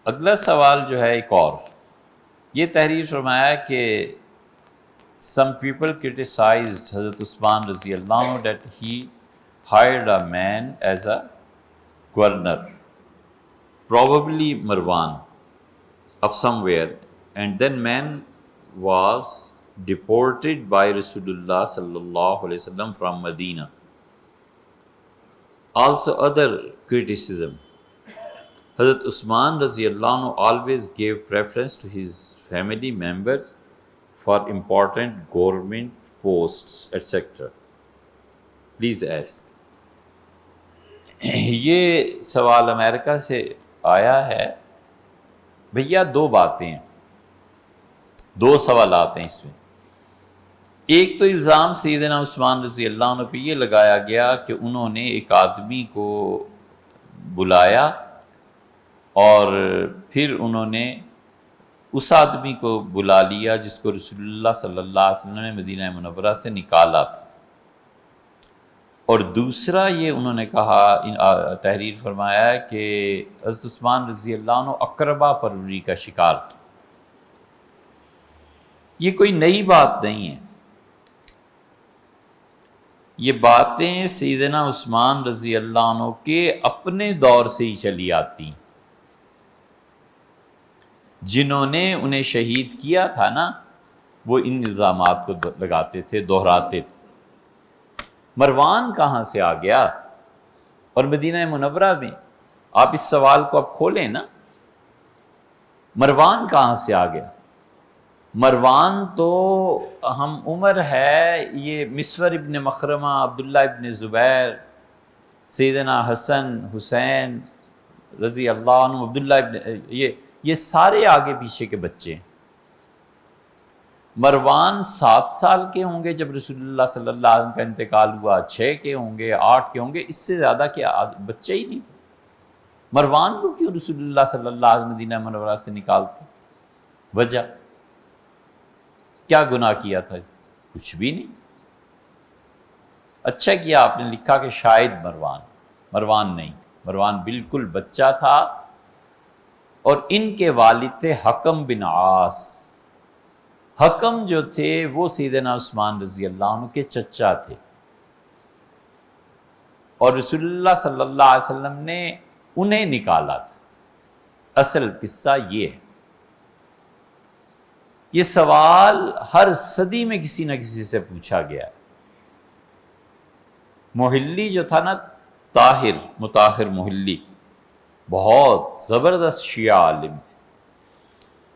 اگلا سوال جو ہے ایک اور یہ تحریر فرمایا کہ some people criticized حضرت عثمان رضی اللہ عنہ that he hired a man as a governor, probably Marwan of somewhere, and then man was deported by Rasulullah sallallahu alaihi wasallam from Medina. Also other criticism. Hazrat Usman رضی اللہ عنہ always gave preference to his family members for important government posts, etc. Please ask. یہ سوال امریکہ سے آیا ہے. بھیا دو باتیں ہیں، دو سوالات ہیں اس میں. ایک تو الزام سیدنا عثمان رضی اللہ عنہ پہ یہ لگایا گیا کہ انہوں نے ایک آدمی کو بلایا اور پھر انہوں نے اس آدمی کو بلا لیا جس کو رسول اللہ صلی اللہ علیہ وسلم نے مدینہ منورہ سے نکالا تھا. اور دوسرا یہ انہوں نے کہا، تحریر فرمایا ہے کہ حضرت عثمان رضی اللہ عنہ اقربا پروری کا شکار تھا. یہ کوئی نئی بات نہیں ہے، یہ باتیں سیدنا عثمان رضی اللہ عنہ کے اپنے دور سے ہی چلی آتی ہیں. جنہوں نے انہیں شہید کیا تھا نا، وہ ان الزامات کو لگاتے تھے، دہراتے تھے. مروان کہاں سے آ گیا؟ اور مدینہ منورہ میں آپ اس سوال کو اب کھولیں نا، مروان کہاں سے آ گیا؟ مروان تو ہم عمر ہے، یہ مسور ابن مخرمہ، عبداللہ ابن زبیر، سیدنا حسن حسین رضی اللہ عنہ، عبداللہ ابن یہ سارے آگے پیچھے کے بچے ہیں. مروان 7 سال کے ہوں گے جب رسول اللہ صلی اللہ علیہ وسلم کا انتقال ہوا، 6 کے ہوں گے، 8 کے ہوں گے، اس سے زیادہ کے بچے ہی نہیں تھے. مروان کو کیوں رسول اللہ صلی اللہ علیہ وسلم مدینہ منورہ سے نکالتے؟ وجہ کیا گناہ کیا تھا؟ کچھ بھی نہیں. اچھا کیا آپ نے لکھا کہ شاید مروان نہیں، مروان بالکل بچہ تھا. اور ان کے والد تھے حکم بن عاص. حکم جو تھے وہ سیدنا عثمان رضی اللہ عنہ کے چچا تھے، اور رسول اللہ صلی اللہ علیہ وسلم نے انہیں نکالا تھا. اصل قصہ یہ ہے. یہ سوال ہر صدی میں کسی نہ کسی سے پوچھا گیا ہے. محلی جو تھا نا، مطاہر محلی، بہت زبردست شیعہ عالم تھے.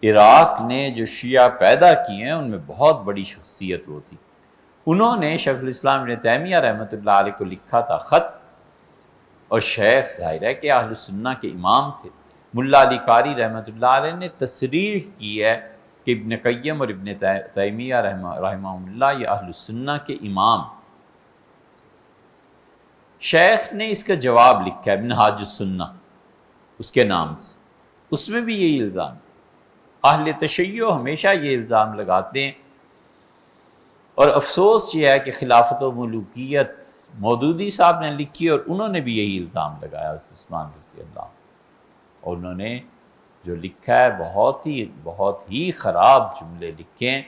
عراق نے جو شیعہ پیدا کیے ہیں ان میں بہت بڑی شخصیت وہ تھی. انہوں نے شیخ الاسلام ابن تیمیہ رحمۃ اللہ علیہ کو لکھا تھا خط، اور شیخ ظاہر ہے کہ اہل سنہ کے امام تھے. ملا علی قاری رحمۃ اللہ علیہ نے تصریح کی ہے کہ ابن قیم اور ابن تیمیہ رحمہ اللہ یہ اہل سنہ کے امام. شیخ نے اس کا جواب لکھا ہے منہاج السنہ اس کے نام سے. اس میں بھی یہی الزام، اہل تشیع ہمیشہ یہ الزام لگاتے ہیں. اور افسوس یہ ہے کہ خلافت و ملوکیت مودودی صاحب نے لکھی اور انہوں نے بھی یہی الزام لگایا حضرت عثمان رضی اللہ عنہ. اور انہوں نے جو لکھا ہے بہت ہی خراب جملے لکھے ہیں.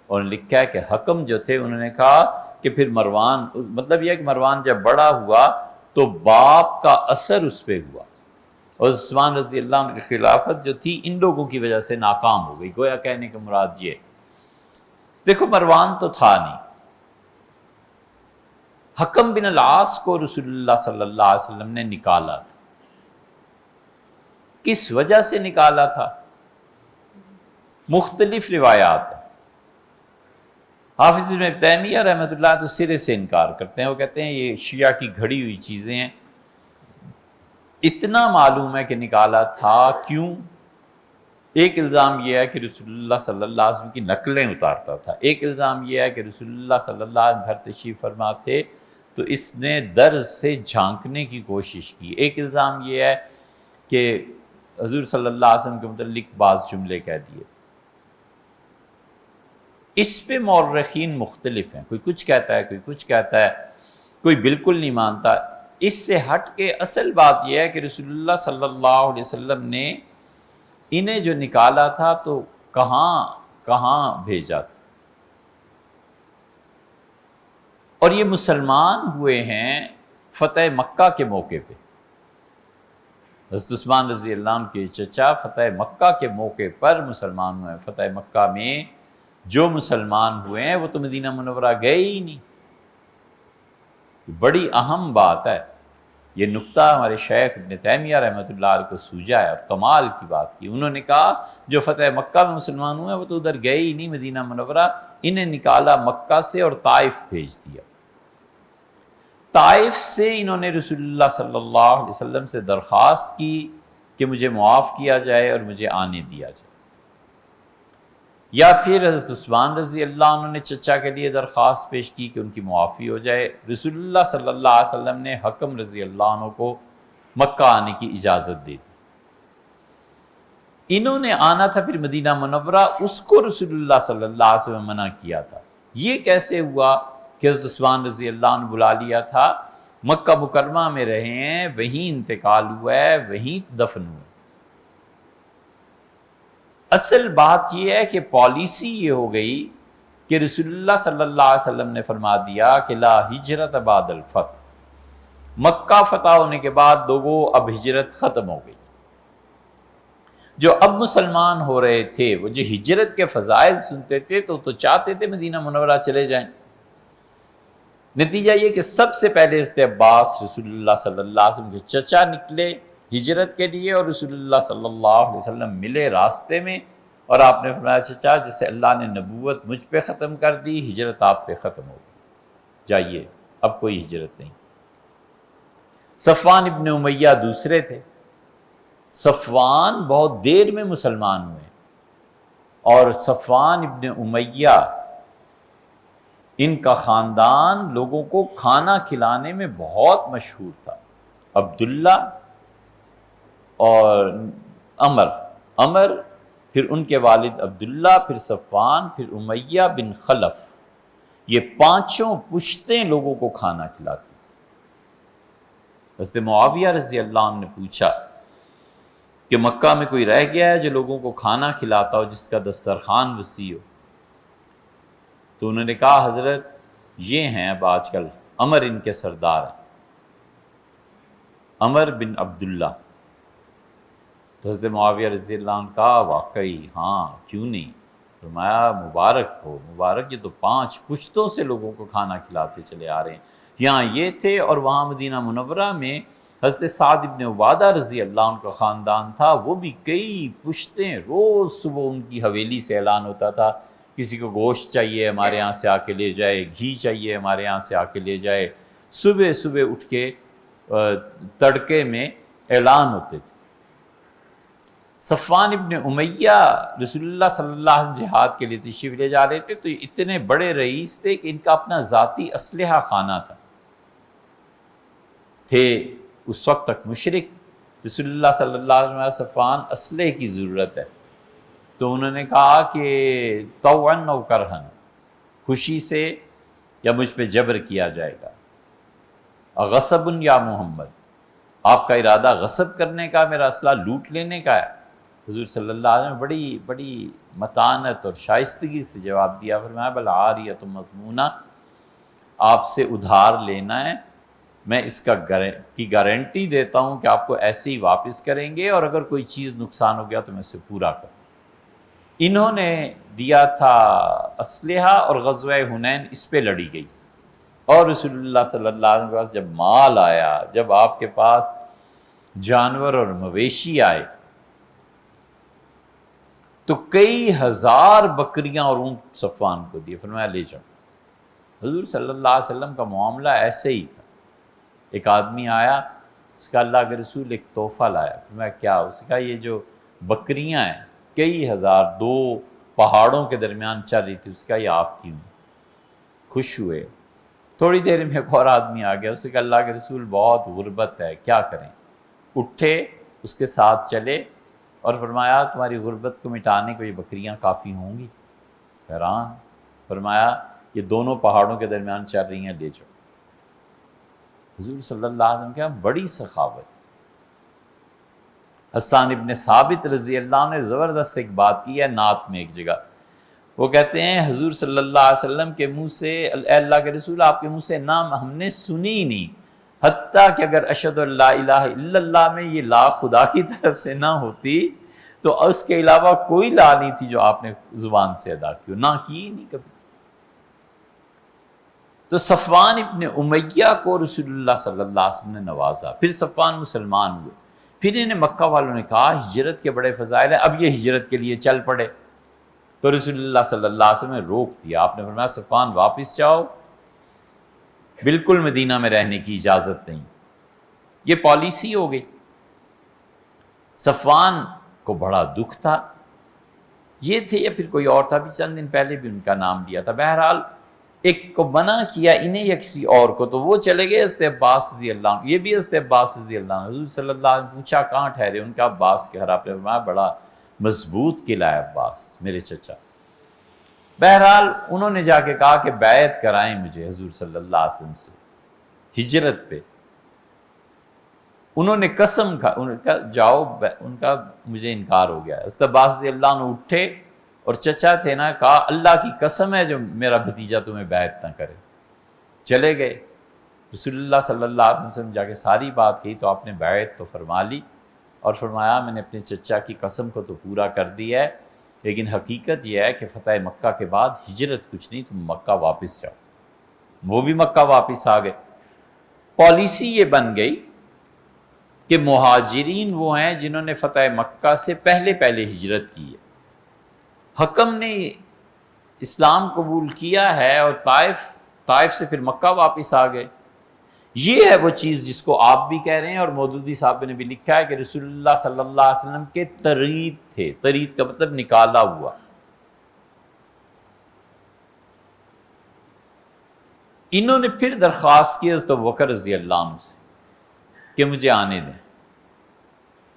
اور لکھا ہے کہ حکم جو تھے انہوں نے کہا کہ پھر مروان، مطلب یہ کہ مروان جب بڑا ہوا تو باپ کا اثر اس پہ ہوا، اور عثمان رضی اللہ عنہ کی خلافت جو تھی ان لوگوں کی وجہ سے ناکام ہو گئی. گویا کہنے کا مراد یہ. دیکھو مروان تو تھا نہیں. حکم بن العاص کو رسول اللہ صلی اللہ علیہ وسلم نے نکالا تھا. کس وجہ سے نکالا تھا؟ مختلف روایات ہیں. حافظ ابن تیمیہ رحمۃ اللہ تو سرے سے انکار کرتے ہیں. وہ کہتے ہیں یہ شیعہ کی گھڑی ہوئی چیزیں ہیں. اتنا معلوم ہے کہ نکالا تھا. کیوں؟ ایک الزام یہ ہے کہ رسول اللہ صلی اللہ علیہ وسلم کی نقلیں اتارتا تھا. ایک الزام یہ ہے کہ رسول اللہ صلی اللہ علیہ وسلم گھر تشریف فرما تھے تو اس نے در سے جھانکنے کی کوشش کی. ایک الزام یہ ہے کہ حضور صلی اللہ علیہ وسلم کے متعلق بعض جملے کہہ دیے. اس پہ مورخین مختلف ہیں، کوئی کچھ کہتا ہے، کوئی کچھ کہتا ہے، کوئی بالکل نہیں مانتا. اس سے ہٹ کے اصل بات یہ ہے کہ رسول اللہ صلی اللہ علیہ وسلم نے انہیں جو نکالا تھا تو کہاں بھیجا تھا. اور یہ مسلمان ہوئے ہیں فتح مکہ کے موقع پہ. حضرت عثمان رضی اللہ عنہ کے چچا فتح مکہ کے موقع پر مسلمان ہوئے ہیں. فتح مکہ میں جو مسلمان ہوئے ہیں وہ تو مدینہ منورہ گئے ہی نہیں. بڑی اہم بات ہے. یہ نقطہ ہمارے شیخ ابن تیمیہ رحمۃ اللہ علیہ کو سوجا ہے اور کمال کی بات کی. انہوں نے کہا جو فتح مکہ میں مسلمان ہوئے ہیں وہ تو ادھر گئے ہی نہیں مدینہ منورہ. انہیں نکالا مکہ سے اور طائف بھیج دیا. طائف سے انہوں نے رسول اللہ صلی اللہ علیہ وسلم سے درخواست کی کہ مجھے معاف کیا جائے اور مجھے آنے دیا جائے. یا پھر حضرت عثمان رضی اللہ عنہ نے چچا کے لیے درخواست پیش کی کہ ان کی معافی ہو جائے. رسول اللہ صلی اللہ علیہ وسلم نے حکم رضی اللہ عنہ کو مکہ آنے کی اجازت دے دی. انہوں نے آنا تھا پھر مدینہ منورہ, اس کو رسول اللہ صلی اللہ علیہ وسلم منع کیا تھا. یہ کیسے ہوا کہ حضرت عثمان رضی اللہ عنہ بلا لیا تھا, مکہ مکرمہ میں رہے ہیں, وہیں انتقال ہوا ہے, وہیں دفن ہوئے. اصل بات یہ ہے کہ پالیسی یہ ہو گئی کہ رسول اللہ صلی اللہ علیہ وسلم نے فرما دیا کہ لا ہجرت بعد الفتح. مکہ فتح ہونے کے بعد لوگوں اب ہجرت ختم ہو گئی. جو اب مسلمان ہو رہے تھے وہ جو ہجرت کے فضائل سنتے تھے تو چاہتے تھے مدینہ منورہ چلے جائیں. نتیجہ یہ کہ سب سے پہلے حضرت عباس رسول اللہ صلی اللہ علیہ وسلم کے چچا نکلے ہجرت کے لیے, اور رسول اللہ صلی اللہ علیہ وسلم ملے راستے میں, اور آپ نے فرمایا چچا جسے اللہ نے نبوت مجھ پہ ختم کر دی, ہجرت آپ پہ ختم ہو گئی, جائیے اب کوئی ہجرت نہیں. صفوان ابن امیہ دوسرے تھے. صفوان بہت دیر میں مسلمان ہوئے, اور صفوان ابن امیہ ان کا خاندان لوگوں کو کھانا کھلانے میں بہت مشہور تھا. عبداللہ اور عمر, پھر ان کے والد عبداللہ, پھر صفوان, پھر امیہ بن خلف, یہ پانچوں پشتیں لوگوں کو کھانا کھلاتی تھی. حضرت معاویہ رضی اللہ عنہ نے پوچھا کہ مکہ میں کوئی رہ گیا ہے جو لوگوں کو کھانا کھلاتا ہو, جس کا دسترخوان وسیع ہو؟ تو انہوں نے کہا حضرت یہ ہیں اب آج کل عمر ان کے سردار ہیں, عمر بن عبداللہ. تو حضرت معاویہ رضی اللہ عنہ کہا واقعی ہاں کیوں نہیں. فرمایا مبارک ہو, مبارک, یہ تو 5 پشتوں سے لوگوں کو کھانا کھلاتے چلے آ رہے ہیں. یہاں یہ تھے, اور وہاں مدینہ منورہ میں حضرت سعد ابن عبادہ رضی اللہ عنہ کا خاندان تھا, وہ بھی کئی پشتیں, روز صبح ان کی حویلی سے اعلان ہوتا تھا کسی کو گوشت چاہیے ہمارے یہاں سے آ کے لے جائے, گھی چاہیے ہمارے یہاں سے آ کے لے جائے. صبح صبح اٹھ کے تڑکے میں اعلان ہوتے تھے. صفوان ابن امیہ رسول اللہ صلی اللہ علیہ وسلم جہاد کے لیے تشریف لے جا رہے تھے, تو یہ اتنے بڑے رئیس تھے کہ ان کا اپنا ذاتی اسلحہ خانہ تھا. تھے اس وقت تک مشرک. رسول اللہ صلی اللہ علیہ وسلم صفوان اسلحے کی ضرورت ہے, تو انہوں نے کہا کہ طوعاً او کرہاً, خوشی سے یا مجھ پہ جبر کیا جائے گا. غصب یا محمد, آپ کا ارادہ غصب کرنے کا, میرا اسلحہ لوٹ لینے کا ہے؟ حضور صلی اللہ علیہ وسلم بڑی بڑی متانت اور شائستگی سے جواب دیا. فرمایا بل عاریۃ مضمونہ, آپ سے ادھار لینا ہے, میں اس کی گارنٹی دیتا ہوں کہ آپ کو ایسے ہی واپس کریں گے, اور اگر کوئی چیز نقصان ہو گیا تو میں اسے پورا کروں. انہوں نے دیا تھا اسلحہ, اور غزوہ حنین اس پہ لڑی گئی. اور رسول اللہ صلی اللہ علیہ وسلم کے پاس جب مال آیا, جب آپ کے پاس جانور اور مویشی آئے, تو کئی ہزار بکریاں اور اونٹ صفوان کو دیے. فرمایا لے جاؤ. حضور صلی اللہ علیہ وسلم کا معاملہ ایسے ہی تھا. ایک آدمی آیا, اس کا اللہ کے رسول ایک تحفہ لایا. فرمایا کیا؟ اس کا یہ جو بکریاں ہیں کئی ہزار, 2 پہاڑوں کے درمیان چل رہی تھی, اس کا یہ آپ کی ہوں. خوش ہوئے. تھوڑی دیر میں ایک اور آدمی آ گیا, اس کا اللہ کے رسول بہت غربت ہے, کیا کریں؟ اٹھے, اس کے ساتھ چلے, اور فرمایا تمہاری غربت کو مٹانے کو یہ بکریاں کافی ہوں گی؟ حیران. فرمایا یہ دونوں پہاڑوں کے درمیان چل رہی ہیں, لے جاؤ. حضور صلی اللہ علیہ وسلم کے یہاں بڑی سخاوت. حسان ابن ثابت رضی اللہ عنہ نے زبردست ایک بات کی ہے نعت میں ایک جگہ، وہ کہتے ہیں حضور صلی اللہ علیہ وسلم کے منہ سے، اے اللہ کے رسول آپ کے منہ سے نام ہم نے سنی ہی نہیں، حتیٰ کہ اگر اشہد ان لا الہ الا اللہ میں یہ لا خدا کی طرف سے نہ ہوتی تو اس کے علاوہ کوئی لا نہیں تھی جو آپ نے زبان سے ادا کی، نہ کی نہیں کبھی۔ تو صفوان ابن امیہ کو رسول اللہ صلی اللہ علیہ وسلم نے نوازا، پھر صفوان مسلمان ہوئے، پھر انہیں مکہ والوں نے کہا ہجرت کے بڑے فضائل ہیں، اب یہ ہجرت کے لیے چل پڑے، تو رسول اللہ صلی اللہ علیہ وسلم نے روک دیا، آپ نے فرمایا صفوان واپس جاؤ، بالکل مدینہ میں رہنے کی اجازت نہیں۔ یہ پالیسی ہو گئی۔ صفوان کو بڑا دکھ تھا، یہ تھے یا پھر کوئی اور تھا، بھی چند دن پہلے بھی ان کا نام لیا تھا، بہرحال ایک کو منع کیا انہیں یا کسی اور کو، تو وہ چلے گئے حضرت عباس رضی اللہ عنہ، یہ بھی حضرت عباس رضی اللہ عنہ، حضور صلی اللہ علیہ وسلم پوچھا کہاں ٹھہرے، ان کا عباس کے گھر، آپ نے فرمایا بڑا مضبوط قلعہ ہے عباس میرے چچا۔ بہرحال انہوں نے جا کے کہا کہ بیعت کرائیں مجھے حضور صلی اللہ علیہ وسلم سے ہجرت پہ، انہوں نے قسم کھا، ان کا جاؤ، ان کا مجھے انکار ہو گیا۔ حضرت عباس رضی اللہ عنہ اٹھے اور چچا تھے نا، کہا اللہ کی قسم ہے جو میرا بھتیجا تمہیں بیعت نہ کرے، چلے گئے۔ رسول اللہ صلی اللہ علیہ وسلم سے جا کے ساری بات کہی تو آپ نے بیعت تو فرما لی اور فرمایا میں نے اپنے چچا کی قسم کو تو پورا کر دیا ہے، لیکن حقیقت یہ ہے کہ فتح مکہ کے بعد ہجرت کچھ نہیں، تم مکہ واپس جاؤ۔ وہ بھی مکہ واپس آ گئے۔ پالیسی یہ بن گئی کہ مہاجرین وہ ہیں جنہوں نے فتح مکہ سے پہلے ہجرت کی ہے۔ حکم نے اسلام قبول کیا ہے اور طائف سے پھر مکہ واپس آ گئے۔ یہ ہے وہ چیز جس کو آپ بھی کہہ رہے ہیں اور مودودی صاحب نے بھی لکھا ہے کہ رسول اللہ صلی اللہ علیہ وسلم کے طرید تھے، طرید کا مطلب نکالا ہوا۔ انہوں نے پھر درخواست کی حضرت ابوبکر رضی اللہ عنہ سے کہ مجھے آنے دیں،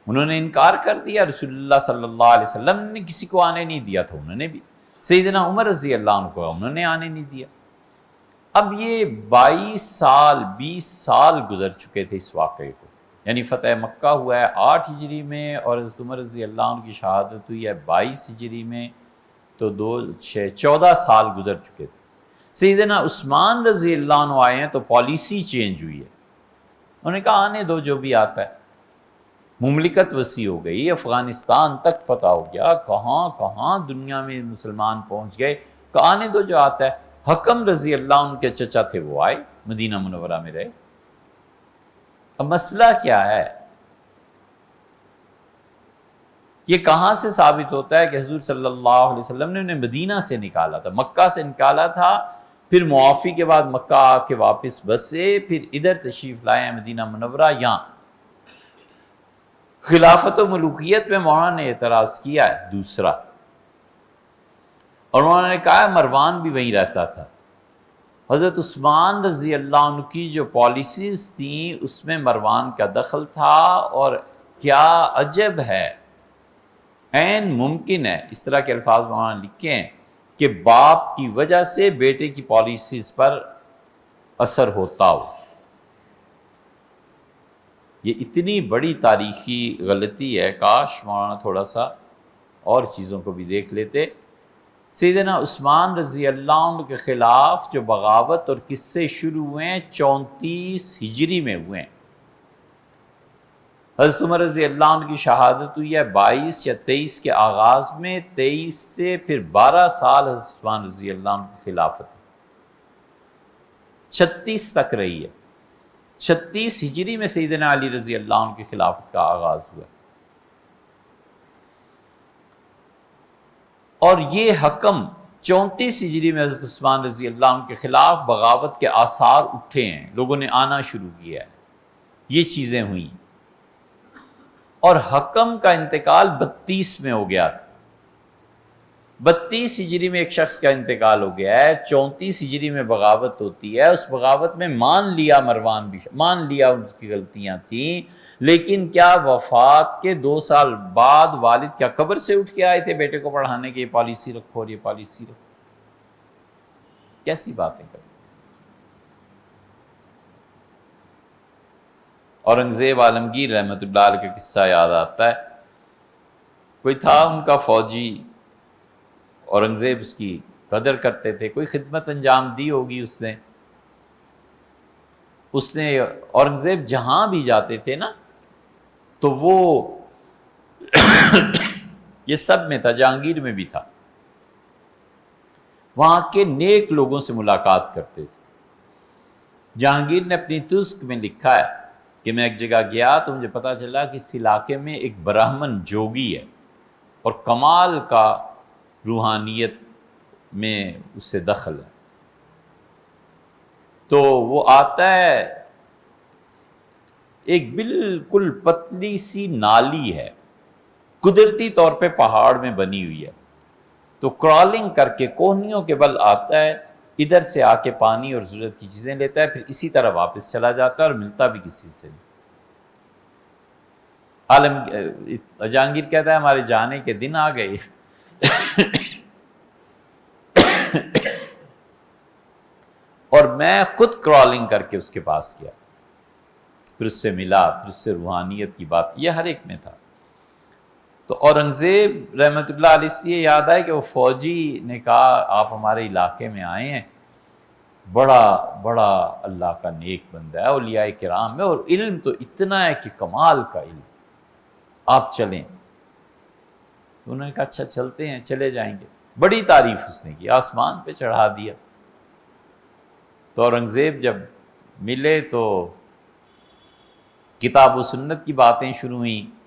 انہوں نے انکار کر دیا۔ رسول اللہ صلی اللہ علیہ وسلم نے کسی کو آنے نہیں دیا تھا، انہوں نے بھی۔ سیدنا عمر رضی اللہ عنہ کو انہوں نے آنے نہیں دیا۔ اب یہ 20 سال گزر چکے تھے اس واقعے کو، یعنی فتح مکہ ہوا ہے 8 ہجری میں اور حضرت عمر رضی اللہ عنہ کی شہادت ہوئی ہے 22 ہجری میں، تو 14 سال گزر چکے تھے۔ سیدنا عثمان رضی اللہ عنہ آئے ہیں تو پالیسی چینج ہوئی ہے، انہوں نے کہا آنے دو جو بھی آتا ہے۔ مملکت وسیع ہو گئی، افغانستان تک فتح ہو گیا، کہاں کہاں دنیا میں مسلمان پہنچ گئے، کہ آنے دو جو آتا ہے۔ حکم رضی اللہ عنہ کے چچا تھے، وہ آئے مدینہ منورہ میں رہے۔ اب مسئلہ کیا ہے؟ یہ کہاں سے ثابت ہوتا ہے کہ حضور صلی اللہ علیہ وسلم نے انہیں مدینہ سے نکالا تھا، مکہ سے نکالا تھا، پھر معافی کے بعد مکہ آ کے واپس بسے، پھر ادھر تشریف لائے ہیں مدینہ منورہ۔ یہاں خلافت و ملوکیت میں مولانا نے اعتراض کیا ہے دوسرا، اور انہوں نے کہا مروان بھی وہیں رہتا تھا۔ حضرت عثمان رضی اللہ عنہ کی جو پالیسیز تھیں اس میں مروان کا دخل تھا، اور کیا عجب ہے، عین ممکن ہے اس طرح کے الفاظ مولانا نے لکھے ہیں کہ باپ کی وجہ سے بیٹے کی پالیسیز پر اثر ہوتا ہو۔ یہ اتنی بڑی تاریخی غلطی ہے، کاش مولانا تھوڑا سا اور چیزوں کو بھی دیکھ لیتے۔ سیدنا عثمان رضی اللہ عنہ کے خلاف جو بغاوت اور قصے شروع ہوئے ہیں 34 ہجری میں ہوئے ہیں۔ حضرت عمر رضی اللہ عنہ کی شہادت ہوئی ہے 22 یا 23 کے آغاز میں، 23 سے پھر 12 سال حضرت عثمان رضی اللہ عنہ کی خلافت 36 تک رہی ہے۔ 36 ہجری میں سیدنا علی رضی اللہ عنہ کی خلافت کا آغاز ہوا، اور یہ حکم 34 ہجری میں حضرت عثمان رضی اللہ عنہ کے خلاف بغاوت کے آثار اٹھے ہیں، لوگوں نے آنا شروع کیا ہے، یہ چیزیں ہوئیں، اور حکم کا انتقال 32 میں ہو گیا تھا۔ 32 ہجری میں ایک شخص کا انتقال ہو گیا ہے، 34 ہجری میں بغاوت ہوتی ہے، اس بغاوت میں مان لیا مروان بھی، مان لیا ان کی غلطیاں تھیں، لیکن کیا وفات کے 2 سال بعد والد کیا قبر سے اٹھ کے آئے تھے بیٹے کو پڑھانے کی یہ پالیسی رکھو اور یہ پالیسی رکھو؟ کیسی باتیں کرتے؟ اورنگزیب عالمگیر رحمۃ اللہ علیہ کا قصہ یاد آتا ہے. کوئی تھا ان کا فوجی، اورنگزیب اس کی قدر کرتے تھے، کوئی خدمت انجام دی ہوگی اس نے اورنگزیب جہاں بھی جاتے تھے نا تو وہ یہ سب میں تھا، جہانگیر میں بھی تھا، وہاں کے نیک لوگوں سے ملاقات کرتے تھے. جہانگیر نے اپنی تزک میں لکھا ہے کہ میں ایک جگہ گیا تو مجھے پتا چلا کہ اس علاقے میں ایک برہمن جوگی ہے اور کمال کا روحانیت میں اس سے دخل ہے. تو وہ آتا ہے، ایک بالکل پتلی سی نالی ہے، قدرتی طور پہ پہاڑ میں بنی ہوئی ہے، تو کرالنگ کر کے کوہنیوں کے بل آتا ہے، ادھر سے آ کے پانی اور ضرورت کی چیزیں لیتا ہے، پھر اسی طرح واپس چلا جاتا ہے اور ملتا بھی کسی سے نہیں. جہانگیر کہتا ہے ہمارے جانے کے دن آ گئے اور میں خود کرالنگ کر کے اس کے پاس گیا، پھر اس سے ملا، پھر اس سے روحانیت کی بات، یہ ہر ایک میں تھا. تو اورنگزیب رحمۃ اللہ علیہ سے یہ یاد ہے کہ وہ فوجی نے کہا آپ ہمارے علاقے میں آئے ہیں، بڑا بڑا اللہ کا نیک بندہ ہے، اولیاء کرام میں، اور علم تو اتنا ہے کہ کمال کا علم، آپ چلیں. تو انہوں نے کہا اچھا چلتے ہیں، چلے جائیں گے. بڑی تعریف اس نے کی، آسمان پہ چڑھا دیا. تو اورنگزیب جب ملے تو کتاب و سنت کی باتیں شروع ہوئیں،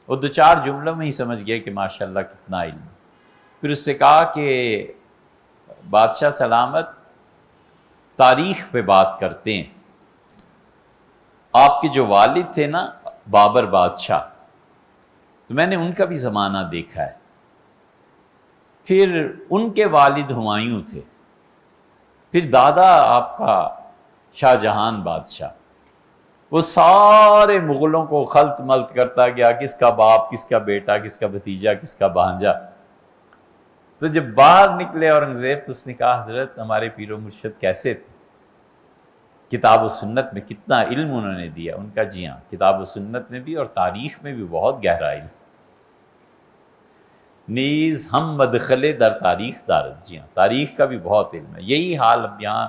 وہ 2-4 جملوں میں ہی سمجھ گئے کہ ماشاءاللہ کتنا علم. پھر اس سے کہا کہ بادشاہ سلامت تاریخ پہ بات کرتے ہیں، آپ کے جو والد تھے نا بابر بادشاہ، تو میں نے ان کا بھی زمانہ دیکھا ہے، پھر ان کے والد ہمایوں تھے، پھر دادا آپ کا شاہ جہان بادشاہ، وہ سارے مغلوں کو خلط ملط کرتا گیا، کس کا باپ، کس کا بیٹا، کس کا بھتیجا، کس کا بھانجا. تو جب باہر نکلے اورنگزیب تو اس نے کہا حضرت ہمارے پیر و مرشد کیسے تھے، کتاب و سنت میں کتنا علم انہوں نے دیا. ان کا جی ہاں، کتاب و سنت میں بھی اور تاریخ میں بھی بہت گہرا علم، نیز ہم مدخلے در تاریخ دارت. جی ہاں، تاریخ کا بھی بہت علم ہے. یہی حال اب یہاں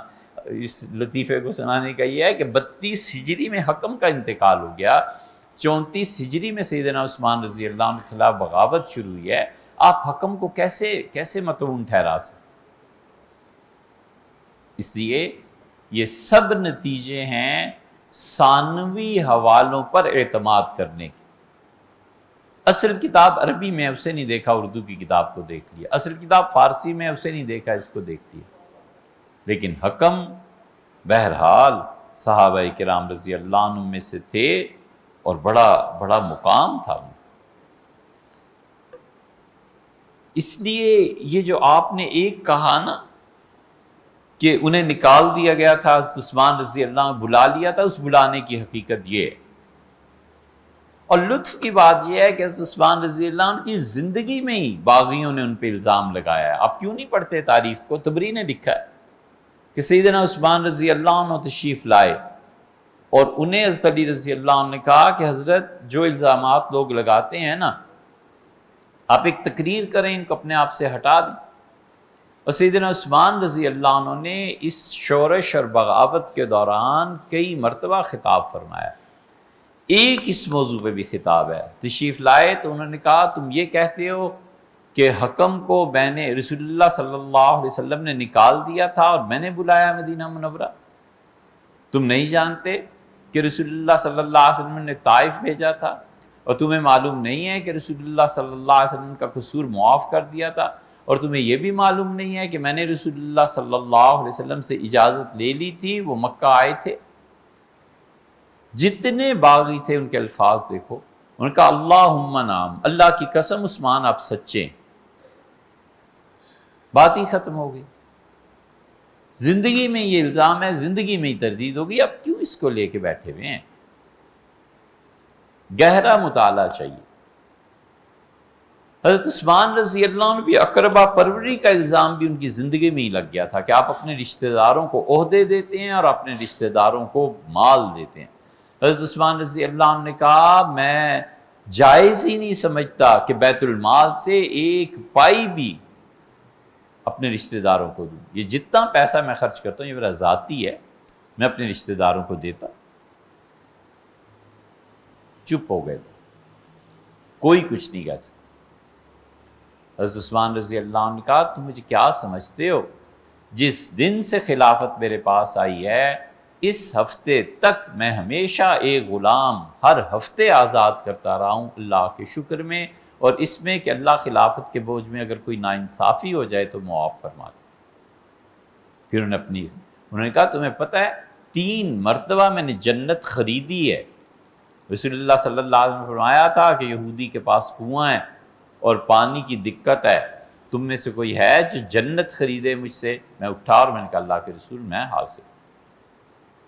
اس لطیفے کو سنانے کا یہ ہے کہ 32 ہجری میں حکم کا انتقال ہو گیا، 34 ہجری میں سیدنا عثمان رضی اللہ عنہ کے خلاف بغاوت شروع ہوئی ہے. آپ حکم کو کیسے مطعون ٹھہرا سکتے؟ اس لیے یہ سب نتیجے ہیں ثانوی حوالوں پر اعتماد کرنے کے. اصل کتاب عربی میں اسے نہیں دیکھا، اردو کی کتاب کو دیکھ لیا. اصل کتاب فارسی میں اسے نہیں دیکھا، اس کو دیکھ لیا. لیکن حکم بہرحال صحابہ کرام رضی اللہ عنہ میں سے تھے اور بڑا بڑا مقام تھا. اس لیے یہ جو آپ نے ایک کہا نا کہ انہیں نکال دیا گیا تھا، حضرت عثمان رضی اللہ عنہ بلا لیا تھا، اس بلانے کی حقیقت یہ ہے. اور لطف کی بات یہ ہے کہ حضرت عثمان رضی اللہ عنہ کی زندگی میں ہی باغیوں نے ان پہ الزام لگایا ہے. آپ کیوں نہیں پڑھتے تاریخ کو؟ تبری نے لکھا ہے کہ سیدنا عثمان رضی اللہ عنہ تشریف لائے اور انہیں حضرت علی رضی اللہ عنہ نے کہا کہ حضرت جو الزامات لوگ لگاتے ہیں نا، آپ ایک تقریر کریں، ان کو اپنے آپ سے ہٹا دیں. اور سیدنا عثمان رضی اللہ عنہ نے اس شورش اور بغاوت کے دوران کئی مرتبہ خطاب فرمایا. ایک اس موضوع پہ بھی خطاب ہے. تشریف لائے تو انہوں نے کہا تم یہ کہتے ہو کہ حکم کو میں نے رسول اللہ صلی اللہ علیہ وسلم نے نکال دیا تھا اور میں نے بلایا مدینہ منورہ. تم نہیں جانتے کہ رسول اللہ صلی اللہ علیہ وسلم نے طائف بھیجا تھا، اور تمہیں معلوم نہیں ہے کہ رسول اللہ صلی اللہ علیہ وسلم کا قصور معاف کر دیا تھا، اور تمہیں یہ بھی معلوم نہیں ہے کہ میں نے رسول اللہ صلی اللہ علیہ وسلم سے اجازت لے لی تھی، وہ مکہ آئے تھے. جتنے باغی تھے ان کے الفاظ دیکھو. ان کا اللہم نام، اللہ کی قسم عثمان آپ سچے ہیں. بات ہی ختم ہو گئی. زندگی میں یہ الزام ہے، زندگی میں ہی تردید ہوگی، اب کیوں اس کو لے کے بیٹھے ہوئے ہیں؟ گہرا مطالعہ چاہیے. حضرت عثمان رضی اللہ عنہ بھی اقربا پروری کا الزام بھی ان کی زندگی میں ہی لگ گیا تھا کہ آپ اپنے رشتہ داروں کو عہدے دیتے ہیں اور اپنے رشتہ داروں کو مال دیتے ہیں. حضرت عثمان رضی اللہ عنہ نے کہا میں جائز ہی نہیں سمجھتا کہ بیت المال سے ایک پائی بھی اپنے رشتہ داروں کو دوں، یہ جتنا پیسہ میں خرچ کرتا ہوں یہ میرا ذاتی ہے، میں اپنے رشتہ داروں کو دیتا۔ چپ ہو گئے، کوئی کچھ نہیں کہہ سکتا۔ حضرت عثمان رضی اللہ عنہ نے کہا تم مجھے کیا سمجھتے ہو، جس دن سے خلافت میرے پاس آئی ہے اس ہفتے تک میں ہمیشہ ایک غلام ہر ہفتے آزاد کرتا رہا ہوں اللہ کے شکر میں، اور اس میں کہ اللہ خلافت کے بوجھ میں اگر کوئی ناانصافی ہو جائے تو معاف فرما دے۔ پھر انہوں نے کہا تمہیں پتہ ہے 3 مرتبہ میں نے جنت خریدی ہے۔ رسول اللہ صلی اللہ علیہ وسلم نے فرمایا تھا کہ یہودی کے پاس کنواں ہے اور پانی کی دقت ہے، تم میں سے کوئی ہے جو جنت خریدے مجھ سے؟ میں اٹھا اور میں نے کہا اللہ کے رسول میں حاضر۔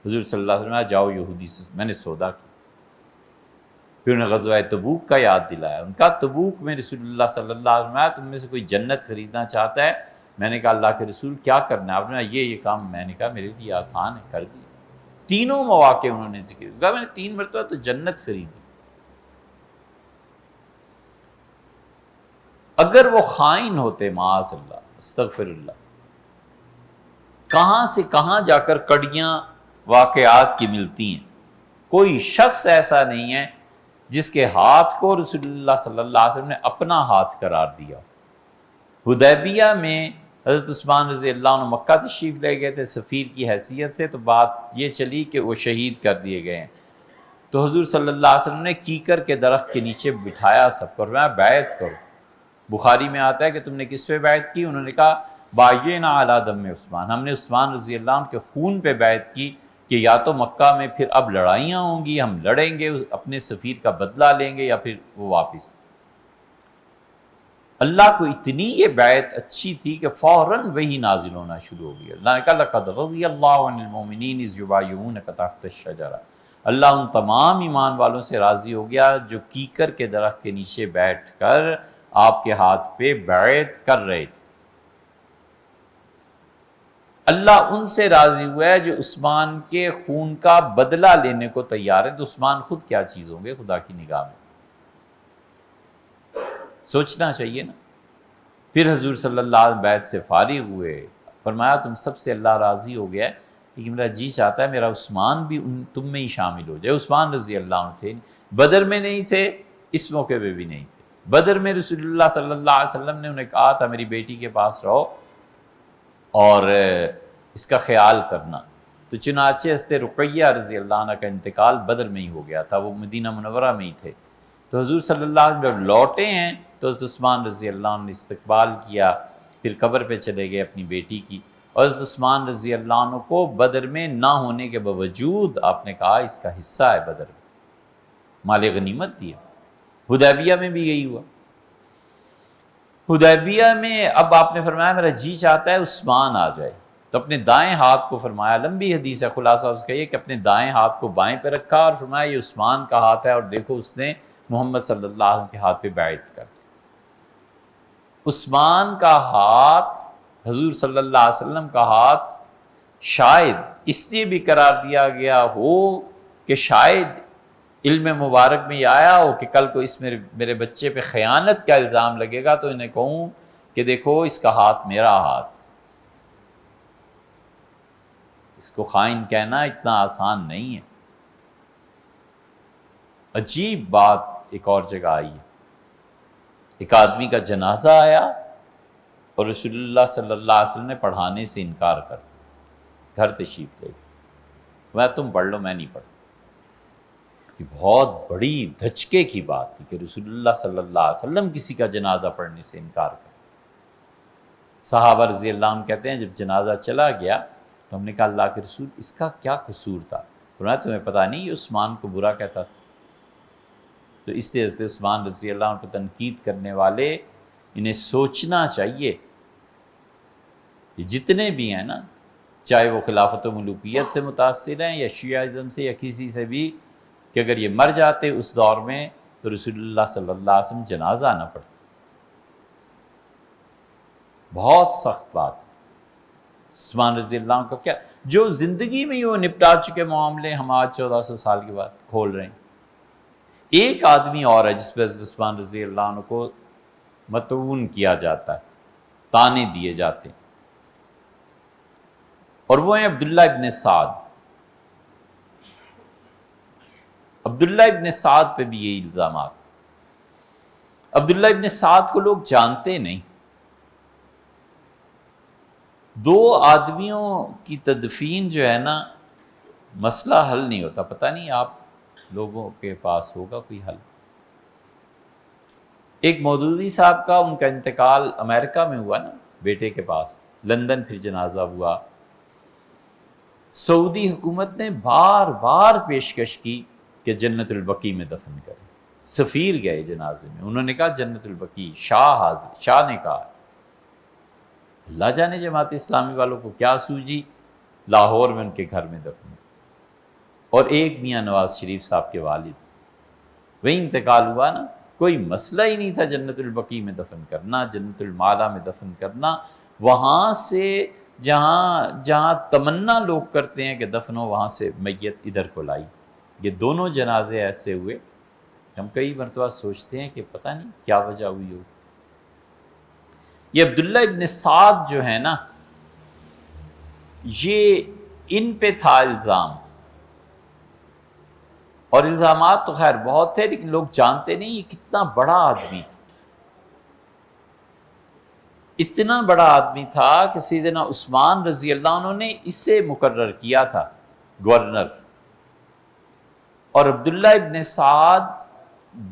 حضور صلی اللہ علیہ وسلم نے جاؤ یہودی سے میں نے سودا کیا۔ پھر انہیں غزوہ تبوک کا یاد دلایا، ان کا تبوک میں رسول اللہ صلی اللہ علیہ وسلم تم میں سے کوئی جنت خریدنا چاہتا ہے؟ میں نے کہا اللہ کے رسول کیا کرنا ہے؟ آپ نے کہا یہ کام۔ میں نے کہا میرے لیے آسان ہے، کر دیا۔ تینوں مواقع انہوں نے ذکر کیا، میں نے 3 مرتبہ تو جنت خریدی۔ اگر وہ خائن ہوتے معاذ اللہ استغفر اللہ، کہاں سے کہاں جا کر کڑیاں واقعات کی ملتی ہیں۔ کوئی شخص ایسا نہیں ہے جس کے ہاتھ کو رسول اللہ صلی اللہ علیہ وسلم نے اپنا ہاتھ قرار دیا۔ حدیبیہ میں حضرت عثمان رضی اللہ عنہ مکہ تشریف لے گئے تھے سفیر کی حیثیت سے، تو بات یہ چلی کہ وہ شہید کر دیے گئے ہیں، تو حضور صلی اللہ علیہ وسلم نے کیکر کے درخت کے نیچے بٹھایا سب کو، اور میں بیعت کرو۔ بخاری میں آتا ہے کہ تم نے کس پہ بیعت کی؟ انہوں نے کہا بایعنا علی دم عثمان، ہم نے عثمان رضی اللہ عنہ کے خون پہ بیعت کی کہ یا تو مکہ میں پھر اب لڑائیاں ہوں گی، ہم لڑیں گے، اپنے سفیر کا بدلہ لیں گے، یا پھر وہ واپس۔ اللہ کو اتنی یہ بیعت اچھی تھی کہ فوراً وہی نازل ہونا شروع ہو گیا۔ اللہ نے کہا لقد رضی اللہ عن المؤمنین اذ یبایعونک تحت الشجرہ، اللہ ان تمام ایمان والوں سے راضی ہو گیا جو کیکر کے درخت کے نیچے بیٹھ کر آپ کے ہاتھ پہ بیعت کر رہے تھے۔ اللہ ان سے راضی ہوا ہے جو عثمان کے خون کا بدلہ لینے کو تیار ہے، تو عثمان خود کیا چیز ہوں گے خدا کی نگاہ میں؟ سوچنا چاہیے نا۔ پھر حضور صلی اللہ علیہ وسلم بیعت سے فارغ ہوئے، فرمایا تم سب سے اللہ راضی ہو گیا ہے، لیکن میرا جی چاہتا ہے میرا عثمان بھی تم میں ہی شامل ہو جائے۔ عثمان رضی اللہ عنہ تھے، بدر میں نہیں تھے، اس موقع پہ بھی نہیں تھے۔ بدر میں رسول اللہ صلی اللہ علیہ وسلم نے انہیں کہا تھا میری بیٹی کے پاس رہو اور اس کا خیال کرنا، تو چنانچہ حضرت رقیہ رضی اللہ عنہ کا انتقال بدر میں ہی ہو گیا تھا، وہ مدینہ منورہ میں ہی تھے۔ تو حضور صلی اللہ علیہ وسلم جب لوٹے ہیں تو حضرت عثمان رضی اللہ عنہ نے استقبال کیا، پھر قبر پہ چلے گئے اپنی بیٹی کی، اور حضرت عثمان رضی اللہ عنہ کو بدر میں نہ ہونے کے باوجود آپ نے کہا اس کا حصہ ہے بدر میں، مال غنیمت دیا۔ حدیبیہ میں بھی یہی ہوا۔ حدیبیہ میں اب آپ نے فرمایا میرا جی چاہتا ہے عثمان آ جائے، تو اپنے دائیں ہاتھ کو فرمایا، لمبی حدیث ہے خلاصہ اس کا یہ کہ اپنے دائیں ہاتھ کو بائیں پہ رکھا اور فرمایا یہ عثمان کا ہاتھ ہے، اور دیکھو اس نے محمد صلی اللہ علیہ وسلم کے ہاتھ پہ بیعت کر دی۔ عثمان کا ہاتھ حضور صلی اللہ علیہ وسلم کا ہاتھ شاید اس لیے بھی قرار دیا گیا ہو کہ شاید علم مبارک میں یہ آیا ہو کہ کل کو اس میرے بچے پہ خیانت کا الزام لگے گا تو انہیں کہوں کہ دیکھو اس کا ہاتھ میرا ہاتھ۔ اس کو خائن کہنا اتنا آسان نہیں ہے۔ عجیب بات ایک اور جگہ آئی ہے، ایک آدمی کا جنازہ آیا اور رسول اللہ صلی اللہ علیہ وسلم نے پڑھانے سے انکار کر دیا، گھر تشریف لے گئے، میں تم پڑھ لو میں نہیں پڑھتا۔ یہ بہت بڑی دھچکے کی بات تھی کہ رسول اللہ صلی اللہ علیہ وسلم کسی کا جنازہ پڑھنے سے انکار کر۔ صحابہ رضی اللہ عنہ کہتے ہیں جب جنازہ چلا گیا تو ہم نے کہا اللہ کے رسول اس کا کیا قصور تھا؟ فرمایا تمہیں پتہ نہیں یہ عثمان کو برا کہتا تھا۔ تو اس لیے حضرت عثمان رضی اللہ عنہ کو تنقید کرنے والے انہیں سوچنا چاہیے، یہ جتنے بھی ہیں نا، چاہے وہ خلافت و ملوکیت سے متاثر ہیں یا شیعہ سے یا کسی سے بھی، کہ اگر یہ مر جاتے اس دور میں تو رسول اللہ صلی اللہ علیہ وسلم جنازہ نہ پڑھتے۔ بہت سخت بات۔ عثمان رضی اللہ عنہ کا کیا، جو زندگی میں ہی وہ نپٹا چکے معاملے ہم آج 1400 سال کے بعد کھول رہے ہیں۔ ایک آدمی اور ہے جس پہ حضرت عثمان رضی اللہ عنہ کو مطعون کیا جاتا ہے، تانے دیے جاتے ہیں، اور وہ ہیں عبداللہ ابن سعد۔ عبداللہ ابن سعد پہ بھی یہ الزامات۔ عبداللہ ابن سعد کو لوگ جانتے نہیں۔ دو آدمیوں کی تدفین جو ہے نا، مسئلہ حل نہیں ہوتا۔ پتہ نہیں آپ لوگوں کے پاس ہوگا کوئی حل؟ ایک مودودی صاحب کا، ان کا انتقال امریکہ میں ہوا نا بیٹے کے پاس، لندن پھر جنازہ ہوا۔ سعودی حکومت نے بار بار پیشکش کی کہ جنت البقیع میں دفن کریں۔ سفیر گئے جنازے میں، انہوں نے کہا جنت البقیع، شاہ نے کہا۔ اللہ جانے جماعت اسلامی والوں کو کیا سوجی، لاہور میں ان کے گھر میں دفن۔ اور ایک میاں نواز شریف صاحب کے والد، وہی انتقال ہوا نا، کوئی مسئلہ ہی نہیں تھا جنت البقیع میں دفن کرنا، جنت المالا میں دفن کرنا۔ وہاں سے جہاں تمنا لوگ کرتے ہیں کہ دفن ہو، وہاں سے میت ادھر کو لائی۔ یہ دونوں جنازے ایسے ہوئے، ہم کئی مرتبہ سوچتے ہیں کہ پتہ نہیں کیا وجہ ہوئی ہو۔ یہ عبداللہ ابن سعد جو ہے نا، یہ ان پہ تھا الزام، اور الزامات تو خیر بہت تھے، لیکن لوگ جانتے نہیں یہ کتنا بڑا آدمی تھا۔ اتنا بڑا آدمی تھا کہ سیدنا عثمان رضی اللہ عنہ نے اسے مقرر کیا تھا گورنر، اور عبداللہ ابن سعد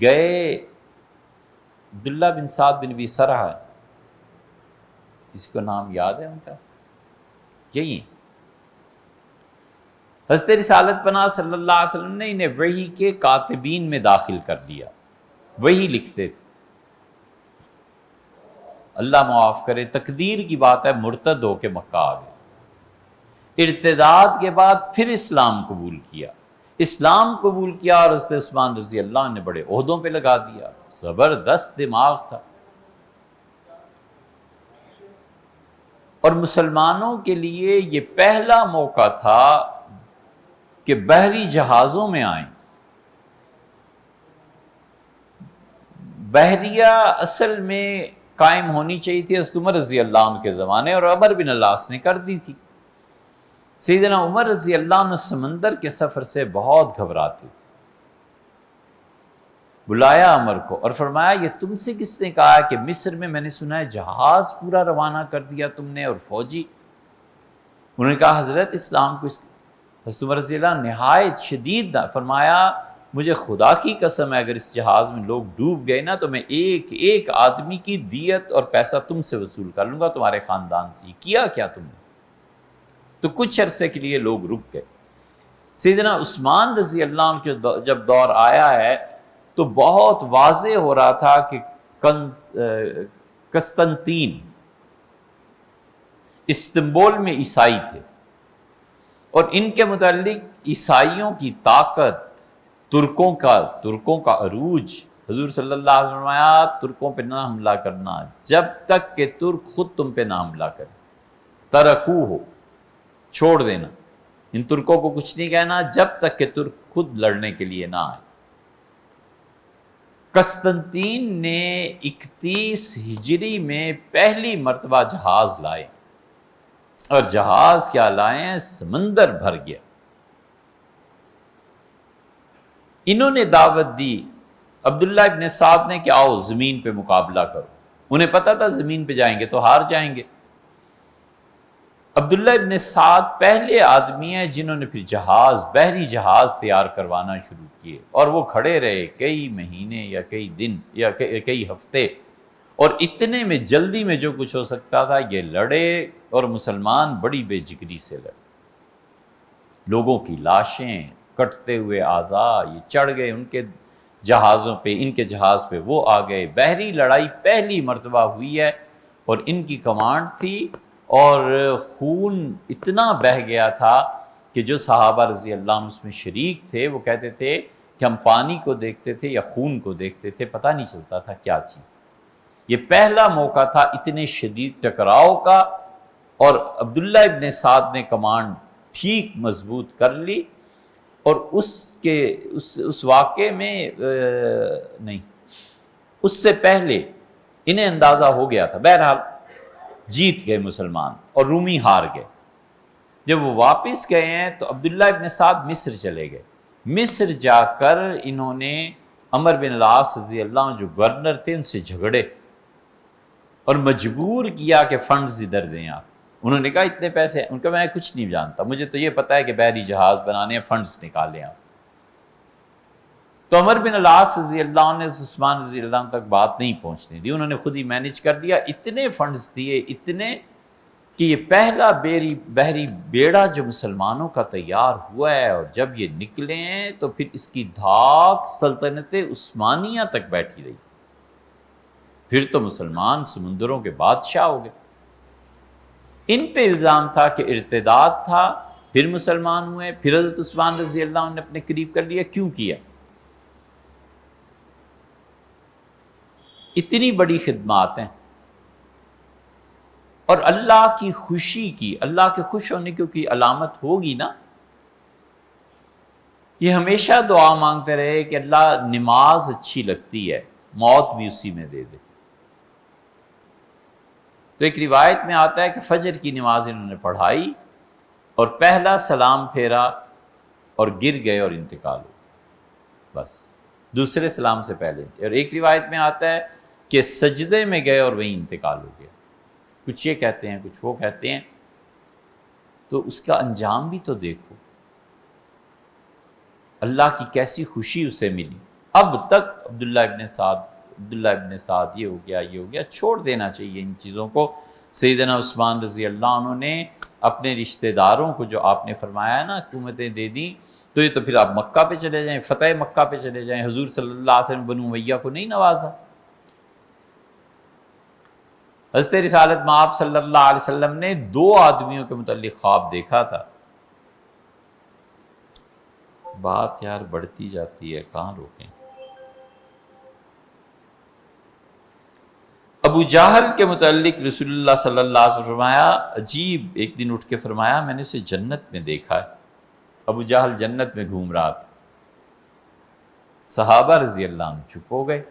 گئے۔ عبداللہ بن سعد بن ابی سرح، کسی کو نام یاد ہے ان کا؟ یہی حضرت رسالت پناہ صلی اللہ علیہ وسلم نے انہیں وحی کے کاتبین میں داخل کر دیا، وہی لکھتے تھے۔ اللہ معاف کرے، تقدیر کی بات ہے، مرتد ہو کے مکہ آ گئے۔ ارتداد کے بعد پھر اسلام قبول کیا، اور حضرت عثمان رضی اللہ عنہ نے بڑے عہدوں پہ لگا دیا۔ زبردست دماغ تھا۔ اور مسلمانوں کے لیے یہ پہلا موقع تھا کہ بحری جہازوں میں آئیں۔ بحریہ اصل میں قائم ہونی چاہیے تھی حضرت عمر رضی اللہ عنہ کے زمانے، اور عمر بن العاص نے کر دی تھی۔ سیدنا عمر رضی اللہ عنہ سمندر کے سفر سے بہت گھبراتے تھے۔ بلایا عمر کو اور فرمایا یہ تم سے کس نے کہا کہ مصر میں نے سنا ہے جہاز پورا روانہ کر دیا تم نے اور فوجی؟ انہوں نے کہا حضرت اسلام کو حضرت عمر رضی اللہ عنہ نہایت شدید فرمایا مجھے خدا کی قسم ہے اگر اس جہاز میں لوگ ڈوب گئے نا تو میں ایک ایک آدمی کی دیت اور پیسہ تم سے وصول کر لوں گا، تمہارے خاندان سے۔ کیا تم نے؟ تو کچھ عرصے کے لیے لوگ رک گئے۔ سیدنا عثمان رضی اللہ عنہ کے جب دور آیا ہے تو بہت واضح ہو رہا تھا کہ قسطنطین استنبول میں عیسائی تھے، اور ان کے متعلق عیسائیوں کی طاقت، ترکوں کا عروج۔ حضور صلی اللہ علیہ وسلم فرمایا ترکوں پہ نہ حملہ کرنا جب تک کہ ترک خود تم پہ نہ حملہ کرے، ترکو ہو، چھوڑ دینا، ان ترکوں کو کچھ نہیں کہنا جب تک کہ ترک خود لڑنے کے لیے نہ آئے۔ قسطنطین نے 31 ہجری میں پہلی مرتبہ جہاز لائے، اور جہاز کیا لائے، سمندر بھر گیا۔ انہوں نے دعوت دی عبداللہ ابن سعد نے کہ آؤ زمین پہ مقابلہ کرو، انہیں پتا تھا زمین پہ جائیں گے تو ہار جائیں گے۔ عبداللہ ابن سعد پہلے آدمی ہیں جنہوں نے پھر بحری جہاز تیار کروانا شروع کیے، اور وہ کھڑے رہے کئی مہینے یا کئی دن یا کئی ہفتے، اور اتنے میں جلدی میں جو کچھ ہو سکتا تھا یہ لڑے، اور مسلمان بڑی بے جگری سے لڑے۔ لوگوں کی لاشیں، کٹتے ہوئے اعضاء، یہ چڑھ گئے ان کے جہازوں پہ، ان کے جہاز پہ وہ آ گئے۔ بحری لڑائی پہلی مرتبہ ہوئی ہے، اور ان کی کمانڈ تھی، اور خون اتنا بہہ گیا تھا کہ جو صحابہ رضی اللہ عنہ اس میں شریک تھے وہ کہتے تھے کہ ہم پانی کو دیکھتے تھے یا خون کو دیکھتے تھے، پتہ نہیں چلتا تھا کیا چیز۔ یہ پہلا موقع تھا اتنے شدید ٹکراؤ کا اور عبداللہ ابن سعد نے کمانڈ ٹھیک مضبوط کر لی، اور اس واقعے میں نہیں، اس سے پہلے انہیں اندازہ ہو گیا تھا، بہرحال جیت گئے مسلمان اور رومی ہار گئے۔ جب وہ واپس گئے ہیں تو عبداللہ ابن سعد مصر چلے گئے۔ مصر جا کر انہوں نے عمر بن العاص رضی اللہ عنہ جو گورنر تھے ان سے جھگڑے اور مجبور کیا کہ فنڈز ادھر دیں آپ۔ انہوں نے کہا اتنے پیسے، ان کا میں کچھ نہیں جانتا، مجھے تو یہ پتا ہے کہ بحری جہاز بنانے ہیں، فنڈز نکالیں آپ۔ تو عمر بن العاص رضی اللہ عنہ نے عثمان رضی اللہ عنہ تک بات نہیں پہنچنے دی، انہوں نے خود ہی مینج کر دیا، اتنے فنڈز دیے، اتنے کہ یہ پہلا بحری بیڑا جو مسلمانوں کا تیار ہوا ہے، اور جب یہ نکلے ہیں تو پھر اس کی دھاک سلطنت عثمانیہ تک بیٹھی رہی، پھر تو مسلمان سمندروں کے بادشاہ ہو گئے۔ ان پہ الزام تھا کہ ارتداد تھا، پھر مسلمان ہوئے، پھر حضرت عثمان رضی اللہ عنہ نے اپنے قریب کر لیا۔ کیوں کیا؟ اتنی بڑی خدمات ہیں، اور اللہ کی خوشی کی، اللہ کے خوش ہونے کی علامت ہوگی نا، یہ ہمیشہ دعا مانگتے رہے کہ اللہ نماز اچھی لگتی ہے، موت بھی اسی میں دے دے۔ تو ایک روایت میں آتا ہے کہ فجر کی نماز انہوں نے پڑھائی اور پہلا سلام پھیرا اور گر گئے اور انتقال ہو، بس دوسرے سلام سے پہلے۔ اور ایک روایت میں آتا ہے کہ سجدے میں گئے اور وہیں انتقال ہو گیا۔ کچھ یہ کہتے ہیں، کچھ وہ کہتے ہیں، تو اس کا انجام بھی تو دیکھو، اللہ کی کیسی خوشی اسے ملی۔ اب تک عبداللہ ابن سعد یہ ہو گیا، چھوڑ دینا چاہیے ان چیزوں کو۔ سیدنا عثمان رضی اللہ عنہ نے اپنے رشتہ داروں کو جو آپ نے فرمایا نا حکومتیں دے دیں، تو یہ تو پھر آپ مکہ پہ چلے جائیں، فتح مکہ پہ چلے جائیں۔ حضور صلی اللہ علیہ وسلم بنو امیہ کو نہیں نوازا؟ حضرت رسالت مآب صلی اللہ علیہ وسلم نے 2 آدمیوں کے متعلق خواب دیکھا تھا۔ بات یار بڑھتی جاتی ہے، کہاں روکیں؟ ابو جہل کے متعلق رسول اللہ صلی اللہ علیہ وسلم فرمایا، عجیب، ایک دن اٹھ کے فرمایا میں نے اسے جنت میں دیکھا ہے۔ ابو جہل جنت میں گھوم رہا تھا، صحابہ رضی اللہ عنہ چپ ہو گئے،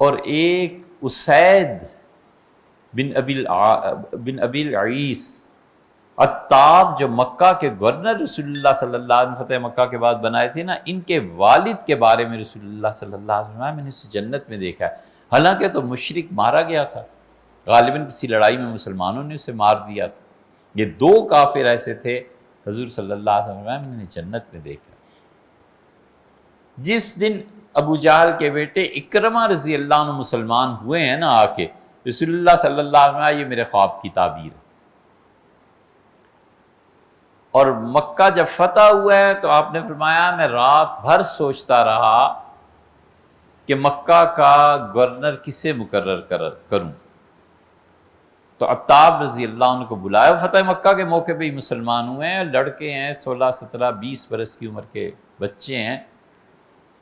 اور ایک اسید بن ابی العیس عتاب جو مکہ کے گورنر رسول اللہ صلی اللہ علیہ وسلم فتح مکہ کے بعد بنائے تھے نا، ان کے والد کے بارے میں رسول اللہ صلی اللہ علیہ وسلم میں نے اسے جنت میں دیکھا ہے۔ حالانکہ تو مشرک مارا گیا تھا، غالباً کسی لڑائی میں مسلمانوں نے اسے مار دیا تھا۔ یہ 2 کافر ایسے تھے، حضور صلی اللہ علیہ وسلم میں نے جنت میں دیکھا۔ جس دن ابو جہل کے بیٹے اکرمہ رضی اللہ عنہ مسلمان ہوئے ہیں نا، آ کے رسول اللہ صلی اللہ علیہ وسلم، یہ میرے خواب کی تعبیر ہے۔ اور مکہ جب فتح ہوا ہے تو آپ نے فرمایا میں رات بھر سوچتا رہا کہ مکہ کا گورنر کسے مقرر کروں۔ تو عتاب رضی اللہ عنہ کو بلایا، فتح مکہ کے موقع پہ ہی مسلمان ہوئے ہیں، لڑکے ہیں، 16، 17، 20 برس کی عمر کے بچے ہیں،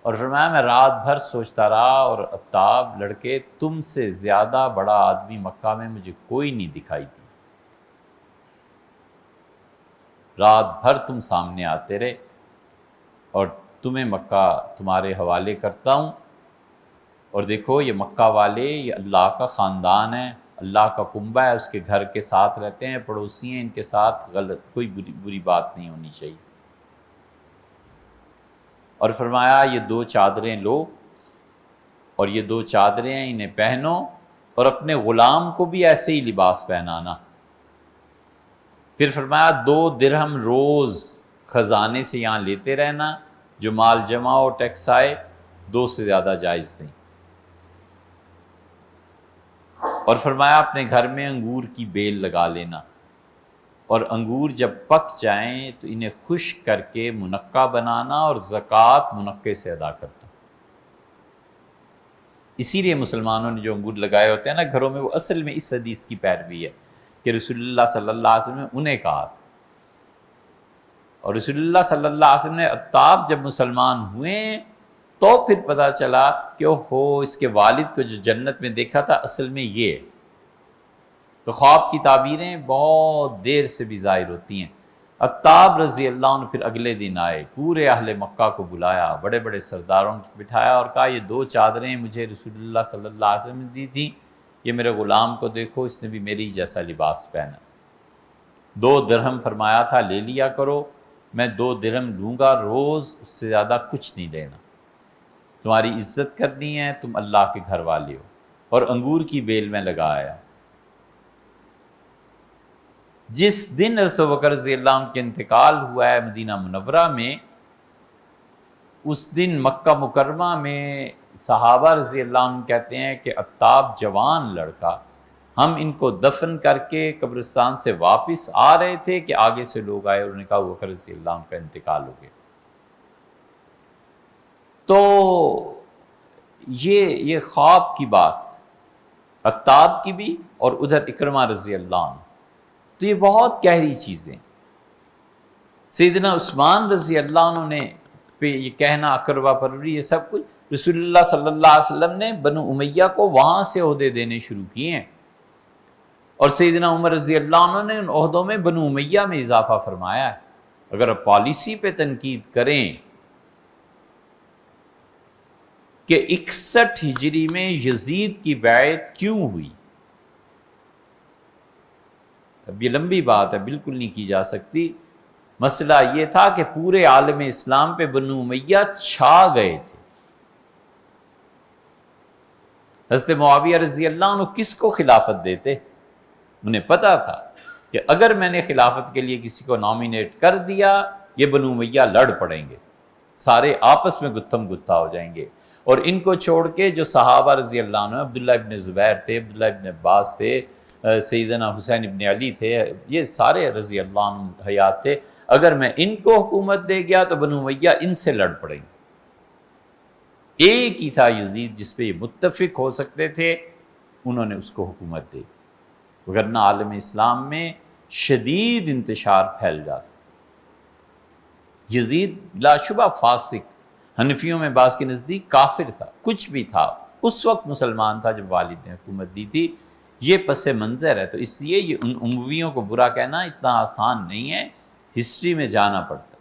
اور فرمایا میں رات بھر سوچتا رہا، اور عتاب لڑکے تم سے زیادہ بڑا آدمی مکہ میں مجھے کوئی نہیں دکھائی دی۔ رات بھر تم سامنے آتے رہے، اور تمہیں مکہ تمہارے حوالے کرتا ہوں، اور دیکھو یہ مکہ والے یہ اللہ کا خاندان ہے، اللہ کا کنبہ ہے، اس کے گھر کے ساتھ رہتے ہیں، پڑوسی ہیں، ان کے ساتھ غلط کوئی بری بات نہیں ہونی چاہیے۔ اور فرمایا یہ 2 چادریں لو، اور یہ 2 چادریں ہیں انہیں پہنو، اور اپنے غلام کو بھی ایسے ہی لباس پہنانا۔ پھر فرمایا 2 درہم روز خزانے سے یہاں لیتے رہنا، جو مال جمع ہو ٹیکس آئے، 2 سے زیادہ جائز نہیں۔ اور فرمایا اپنے گھر میں انگور کی بیل لگا لینا، اور انگور جب پک جائیں تو انہیں خشک کر کے منقع بنانا، اور زکوٰۃ منقع سے ادا کرنا۔ اسی لیے مسلمانوں نے جو انگور لگائے ہوتے ہیں نا گھروں میں، وہ اصل میں اس حدیث کی پیروی ہے کہ رسول اللہ صلی اللہ علیہ وسلم نے انہیں کہا تھا۔ اور رسول اللہ صلی اللہ علیہ وسلم نے عتاب جب مسلمان ہوئے تو پھر پتہ چلا کہ اس کے والد کو جو جنت میں دیکھا تھا اصل میں یہ ہے۔ تو خواب کی تعبیریں بہت دیر سے بھی ظاہر ہوتی ہیں۔ عتاب رضی اللہ عنہ پھر اگلے دن آئے، پورے اہل مکہ کو بلایا، بڑے بڑے سرداروں کو بٹھایا اور کہا یہ 2 چادریں مجھے رسول اللہ صلی اللہ علیہ وسلم نے دی تھیں، یہ میرے غلام کو دیکھو، اس نے بھی میری جیسا لباس پہنا، 2 درہم فرمایا تھا لے لیا کرو، میں 2 درہم لوں گا روز، اس سے زیادہ کچھ نہیں لینا، تمہاری عزت کرنی ہے، تم اللہ کے گھر والے ہو، اور انگور کی بیل میں لگایا۔ جس دن حضرت ابوبکر رضی اللہ عنہ کے انتقال ہوا ہے مدینہ منورہ میں، اس دن مکہ مکرمہ میں صحابہ رضی اللہ عنہ کہتے ہیں کہ عتاب جوان لڑکا، ہم ان کو دفن کر کے قبرستان سے واپس آ رہے تھے کہ آگے سے لوگ آئے اور انہوں نے کہا ابوبکر رضی اللہ عنہ کا انتقال ہو گیا۔ تو یہ خواب کی بات عتاب کی بھی اور ادھر اکرمہ رضی اللہ عنہ، تو یہ بہت گہری چیزیں۔ سیدنا عثمان رضی اللہ عنہ نے پہ یہ کہنا اقربا پروری یہ سب کچھ، رسول اللہ صلی اللہ علیہ وسلم نے بنو امیہ کو وہاں سے عہدے دینے شروع کیے ہیں، اور سیدنا عمر رضی اللہ عنہ نے ان عہدوں میں بنو امیہ میں اضافہ فرمایا ہے۔ اگر آپ پالیسی پہ تنقید کریں کہ 61 ہجری میں یزید کی بیعت کیوں ہوئی، اب یہ لمبی بات ہے، بالکل نہیں کی جا سکتی۔ مسئلہ یہ تھا کہ پورے عالم اسلام پہ بنو امیہ چھا گئے تھے۔ حضرت معاویہ رضی اللہ عنہ کس کو خلافت دیتے؟ انہیں پتا تھا کہ اگر میں نے خلافت کے لیے کسی کو نامینیٹ کر دیا، یہ بنو امیہ لڑ پڑیں گے، سارے آپس میں گتھم گتھا ہو جائیں گے، اور ان کو چھوڑ کے جو صحابہ رضی اللہ عنہ، عبداللہ ابن زبیر تھے، عبداللہ ابن عباس تھے، سیدنا حسین ابن علی تھے، یہ سارے رضی اللہ عنہ حیات تھے، اگر میں ان کو حکومت دے گیا تو بنو امیہ ان سے لڑ پڑیں گے۔ ایک ہی تھا یزید جس پہ یہ متفق ہو سکتے تھے، انہوں نے اس کو حکومت دے دی، ورنہ عالم اسلام میں شدید انتشار پھیل جاتا۔ یزید بلا شبہ فاسق، حنفیوں میں بعض کے نزدیک کافر تھا، کچھ بھی تھا، اس وقت مسلمان تھا جب والد نے حکومت دی تھی۔ یہ پس منظر ہے، تو اس لیے یہ ان امویوں کو برا کہنا اتنا آسان نہیں ہے، ہسٹری میں جانا پڑتا ہے۔